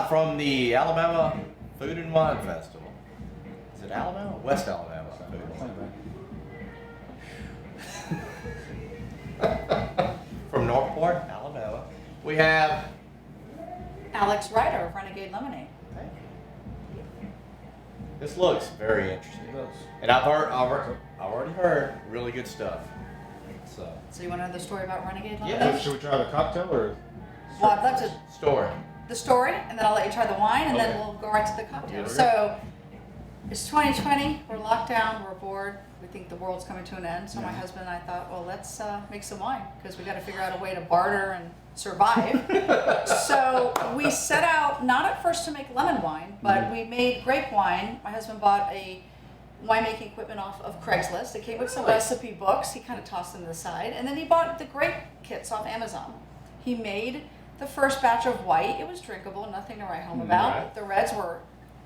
live from the Alabama Food and Wine Festival. Is it Alabama? West Alabama Food and Wine. From Northport, Alabama. We have Alex Ryder of Renegade Lemonade. This looks very interesting. It does. And I've already heard really good stuff. So you want to know the story about Renegade Lemonade? Yeah. Should we try the cocktail or? Well, I'd love to. Story. The story, and then I'll let you try the wine, and then Okay. we'll go right to the cocktail. Okay. So it's 2020. We're locked down. We're bored. We think the world's coming to an end. So my husband and I thought, well, let's make some wine because we got to figure out a way to barter and survive. So we set out not at first to make lemon wine, but we made grape wine. My husband bought a winemaking equipment off of Craigslist. It came with some recipe books. He kind of tossed them to the side, and then he bought the grape kits off Amazon. He made the first batch of white. It was drinkable, nothing to write home about. Right. The reds were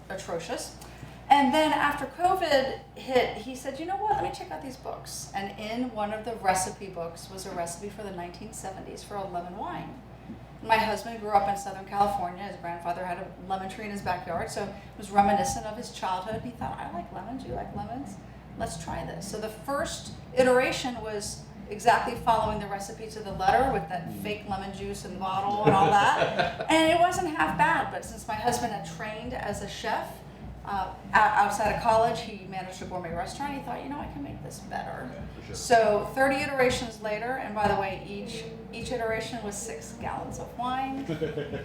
atrocious. And then after COVID hit, he said, you know what, let me check out these books. And in one of the recipe books was a recipe for the 1970s for a lemon wine. My husband grew up in Southern California. His grandfather had a lemon tree in his backyard, so it was reminiscent of his childhood. He thought, I like lemons, you like lemons? Let's try this. So the first iteration was exactly following the recipe to the letter with that fake lemon juice in the bottle and all that. And it wasn't half bad, but since my husband had trained as a chef outside of college, he managed a gourmet restaurant. He thought, you know, I can make this better. For sure. So 30 iterations later, and by the way, each iteration was 6 gallons of wine.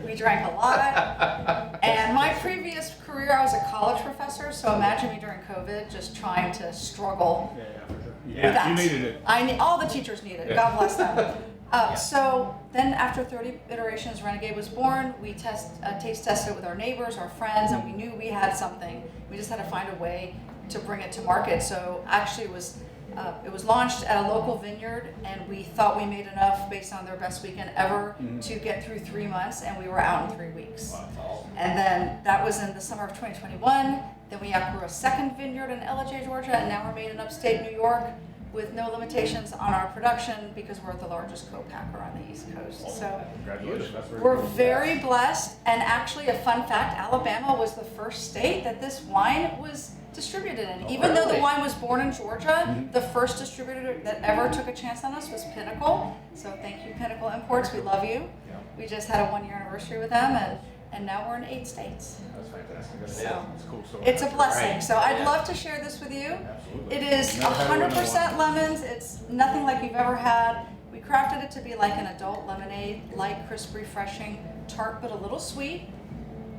We drank a lot. And my previous career, I was a college professor, so imagine me during COVID just trying to struggle. Yeah, for sure. with Yeah, that. you needed it. All the teachers needed it. God bless them. So then after 30 iterations, Renegade was born. We taste tested with our neighbors, our friends, and we knew we had something. We just had to find a way to bring it to market. So actually it was launched at a local vineyard, and we thought we made enough based on their best weekend ever to get through 3 months, and we were out in 3 weeks. Wow. And then that was in the summer of 2021. Then we outgrew a second vineyard in LJ, Georgia, and now we're made in upstate New York with no limitations on our production because we're the largest co-packer on the East Coast. So Congratulations. That's very we're cool. very blessed. And actually, a fun fact, Alabama was the first state that this wine was distributed in. Even though the really? wine was born in Georgia, the first distributor that ever took a chance on us was Pinnacle. So thank you, Pinnacle Imports. We love you. We just had a 1-year anniversary with them, and now we're in 8 states. That's fantastic. That's, So, that's a cool story. It's a blessing. Right. So I'd Yeah. love to share this with you. Absolutely. It is Never had one in a 100% while. lemons. It's nothing like you've ever had. We crafted it to be like an adult lemonade, light, crisp, refreshing, tart, but a little sweet.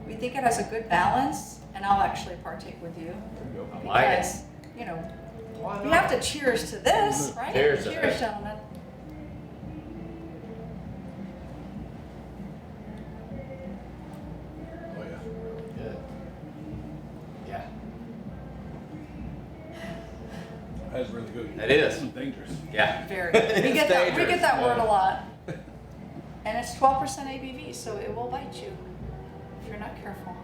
We think it has a good balance, and I'll actually partake with you. There you go. I like it. Because, you know, Why we not? have to cheers to this, right? Cheers to Cheers, this. gentlemen. Oh, yeah. Good. Yeah. That is really good. It is. It's dangerous. Yeah. Very good. We It's get that. We dangerous. get that word Yeah. a lot. And it's 12% ABV, so it will bite you if you're not careful.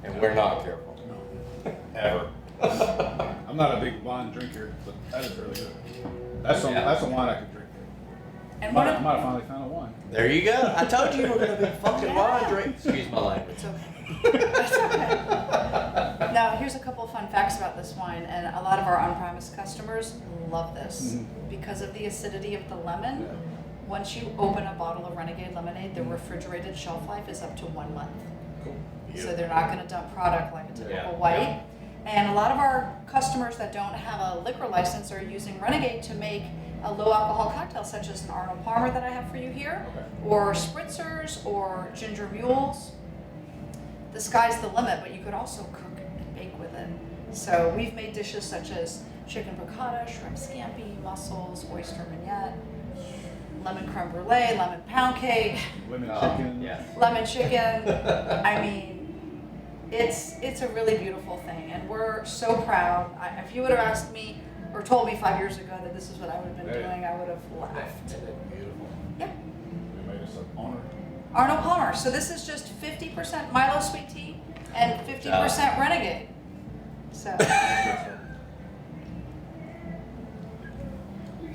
And we're not careful. Ever. I'm not a big wine drinker, but that is really good. That's Yeah. that's a wine I could drink. And I one might, of I might have finally found a wine. There you go. I told you you were going to be fucking Yeah. wine drink. Excuse my language. It's okay. It's okay. Now, here's a couple of fun facts about this wine, and a lot of our on-premise customers love this because of the acidity of the lemon. Once you open a bottle of Renegade lemonade, the refrigerated shelf life is up to 1 month. Cool. So they're not going to dump product like a typical Yeah. white. And a lot of our customers that don't have a liquor license are using Renegade to make a low alcohol cocktail, such as an Arnold Palmer that I have for you here, Okay. or spritzers, or ginger mules. The sky's the limit, but you could also cook and bake with it. So we've made dishes such as chicken piccata, shrimp scampi, mussels, oyster mignette, lemon creme brulee, lemon pound cake, Lemon Oh, chicken. yeah. lemon chicken. I mean, it's a really beautiful thing, and we're so proud. If you would have asked me or told me 5 years ago that this is what I would have been Hey. doing, I would have laughed. Beautiful. Yeah. We made us an honor. Arnold Palmer. So this is just 50% Milo sweet tea and 50% Renegade. So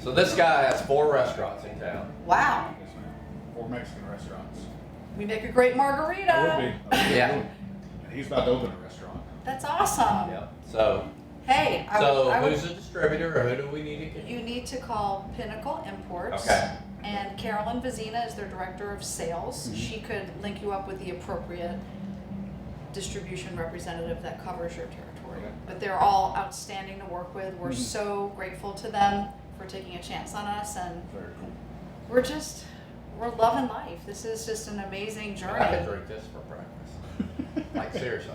So this guy has 4 restaurants in town. wow. Yes, ma'am. 4 Mexican restaurants. We make a great margarita. That would be. Yeah. And he's about to open a restaurant. That's awesome. Yep. So, Hey, I would, who's the distributor, or who do we need to get? you need to call Pinnacle Imports. Okay. And Carolyn Vizina is their director of sales. She could link you up with the appropriate distribution representative that covers your territory. Okay. But they're all outstanding to work with. We're so grateful to them for taking a chance on us, and Very cool. we're loving life. This is just an amazing I could journey. drink this for breakfast. Like, seriously.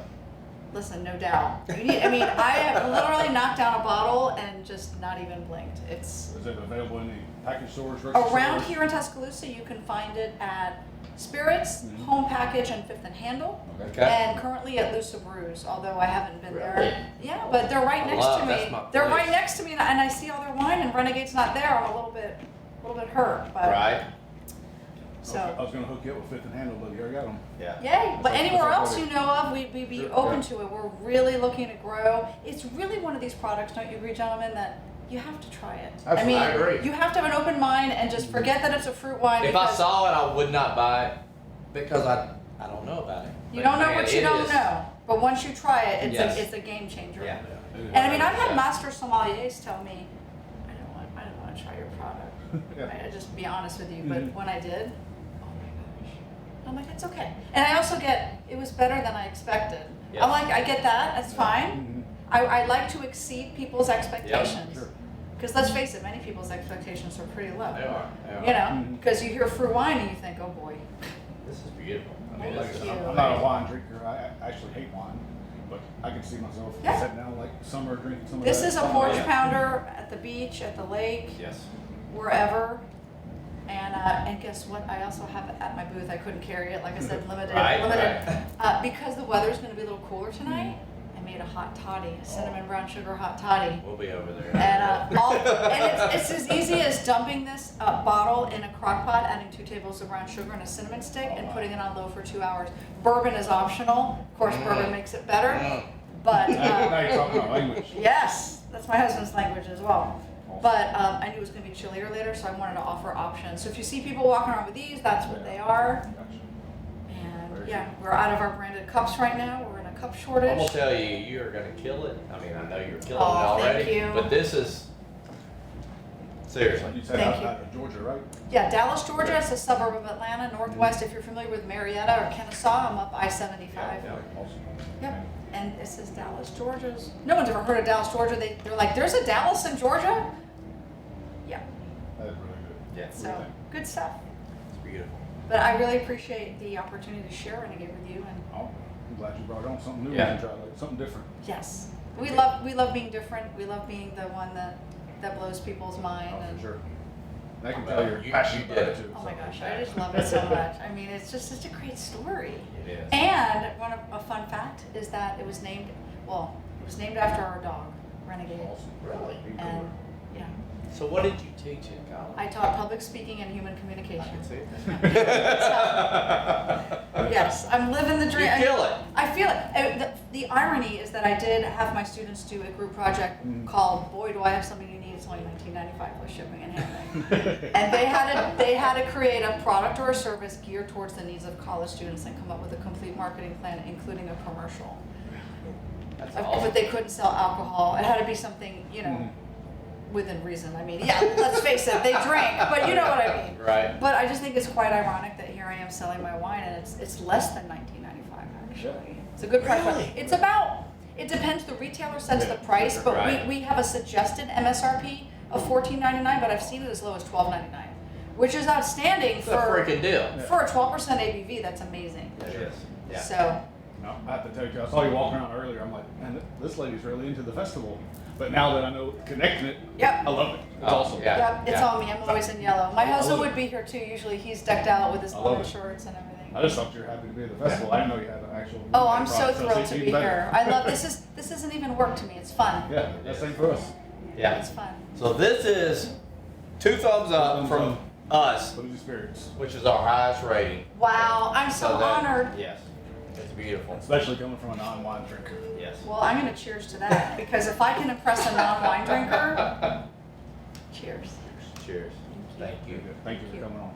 Listen, no doubt. I have literally knocked down a bottle and just not even blinked. It's Is it available in the package stores? grocery around stores? here in Tuscaloosa. You can find it at Spirits, Home Package, and Fifth and Handle. Okay. And currently at Lusa Brews, although I haven't been Really? there. Yeah, but they're right I next love- to that's me. my They're place. right next to me, and I see all their wine, and Renegade's not there. I'm a little bit hurt, but Right? so. I was going to hook you up with Fifth and Handle, but you already got them. Yeah. Yay! But So- anywhere so- else you know of, we'd be Sure, open yeah. to it. We're really looking to grow. It's really one of these products, don't you agree, gentlemen, that you have to try it. Absolutely. I agree. You have to have an open mind and just forget that it's a fruit wine. If I because saw it, I would not buy it because I don't know about it. you But don't know man, what you it don't is- know. But once you try it, Yes. it's a game changer. Yeah. And I mean, I've had Yeah. master sommeliers tell me, I don't want to try your product. Yeah. I just be honest with you, but Mhm. when I did, oh my gosh, I'm like, it's okay. And I also get, it was better than I expected. Yeah. I'm like, I get that, that's fine. Mhm. I like to exceed people's expectations. Sure. Because let's face it, many people's expectations are pretty low. They are. You know, Mhm. because you hear fruit wine and you think, oh boy. This is beautiful. I mean, Like I this is said, you. I'm not a wine drinker. I actually hate wine, but I can see myself Yeah. sitting down like summer drinking some of This that. is a Some of porch that. pounder at the beach, at the lake, Yes. wherever. And guess what? I also have it at my booth. I couldn't carry it, like I said, limited. Right, limited. Because the weather's going to be a little cooler tonight. I made a hot toddy, a cinnamon brown sugar hot toddy. We'll be over there. And it's as easy as dumping this bottle in a crock pot, adding 2 tables of brown sugar and a cinnamon stick, and putting it on low for 2 hours. Bourbon is optional. Of course, bourbon makes it better. Mm. But Now you're talking about language. yes, that's my husband's language as well. But I knew it was going to be chillier later, so I wanted to offer options. So if you see people walking around with these, that's what they are. Gotcha. And Very yeah, we're out of our branded cups right now. We're in a cup shortage. I'm gonna tell you, you are gonna kill it. I mean, I know you're killing Oh, it already, thank you. but this is seriously. You said Thank out, you. out of Georgia, right? Yeah, Dallas, Georgia. It's a suburb of Atlanta, northwest. If you're familiar with Marietta or Kennesaw, I'm up I-75. Yeah. Awesome. Yep. And it says Dallas, Georgia's. No one's ever heard of Dallas, Georgia. They're like, there's a Dallas in Georgia? Yeah. That is really good. Yeah, So, good stuff. it's beautiful. But I really appreciate the opportunity to share Renegade with you. And Oh, I'm glad you brought on something new Yeah. and try like something different. yes, we love being different. We love being the one that blows people's mind. Oh, And for sure. And I can Well, tell you're you passionate did about it. it too. oh my so. gosh, I just love it so much. I mean, it's just such a great story. It is. And a fun fact is that it was named after our dog, Renegade. Awesome. Really? Be cool. And yeah, So what did you teach in college? I taught public speaking and human I communication. can see it. Yes, I'm living the dream. You kill it. I feel it. The irony is that I did have my students do a group project called "Boy, Do I Have Something You Need." It's only $19.95 with shipping and handling. And they had to create a product or a service geared towards the needs of college students and come up with a complete marketing plan, including a commercial. That's But awesome. they couldn't sell alcohol. It had to be something, within reason. I mean, yeah, let's face it, they drink, but you know what I mean. Right. But I just think it's quite ironic that here I am selling my wine and it's less than $19.95 actually. It's a good price. But Really? it's about, it depends, the retailer sets the price, but Right. we have a suggested MSRP of $14.99, but I've seen it as low as $12.99, which is outstanding It's a freaking deal. for a 12% ABV. That's amazing. It is. Yeah. So, No, I have to tell you, I saw you walking around earlier. I'm like, man, this lady's really into the festival. But now that I know connecting it, Yep. I love it. It's Oh, awesome. yeah. yep, it's all me. I'm always in yellow. My I husband love would it. be here too. Usually he's decked out with his I love linen it. shorts and everything. I just thought you were happy to be at the festival. I didn't know you had an actual. Oh, I'm so product, thrilled it's to even be better. here. I love this isn't even work to me. It's fun. Yeah, that's same for us. Yeah. It's fun. So this is 2 thumbs up Thumbs from up. us, What experience? which is our highest rating. Wow, I'm so that- honored. Yes. It's beautiful. Especially coming from a non-wine drinker. Yes. Well, I'm gonna cheers to that because if I can impress a non-wine drinker, cheers. Cheers. Thank you. Thank you for coming on.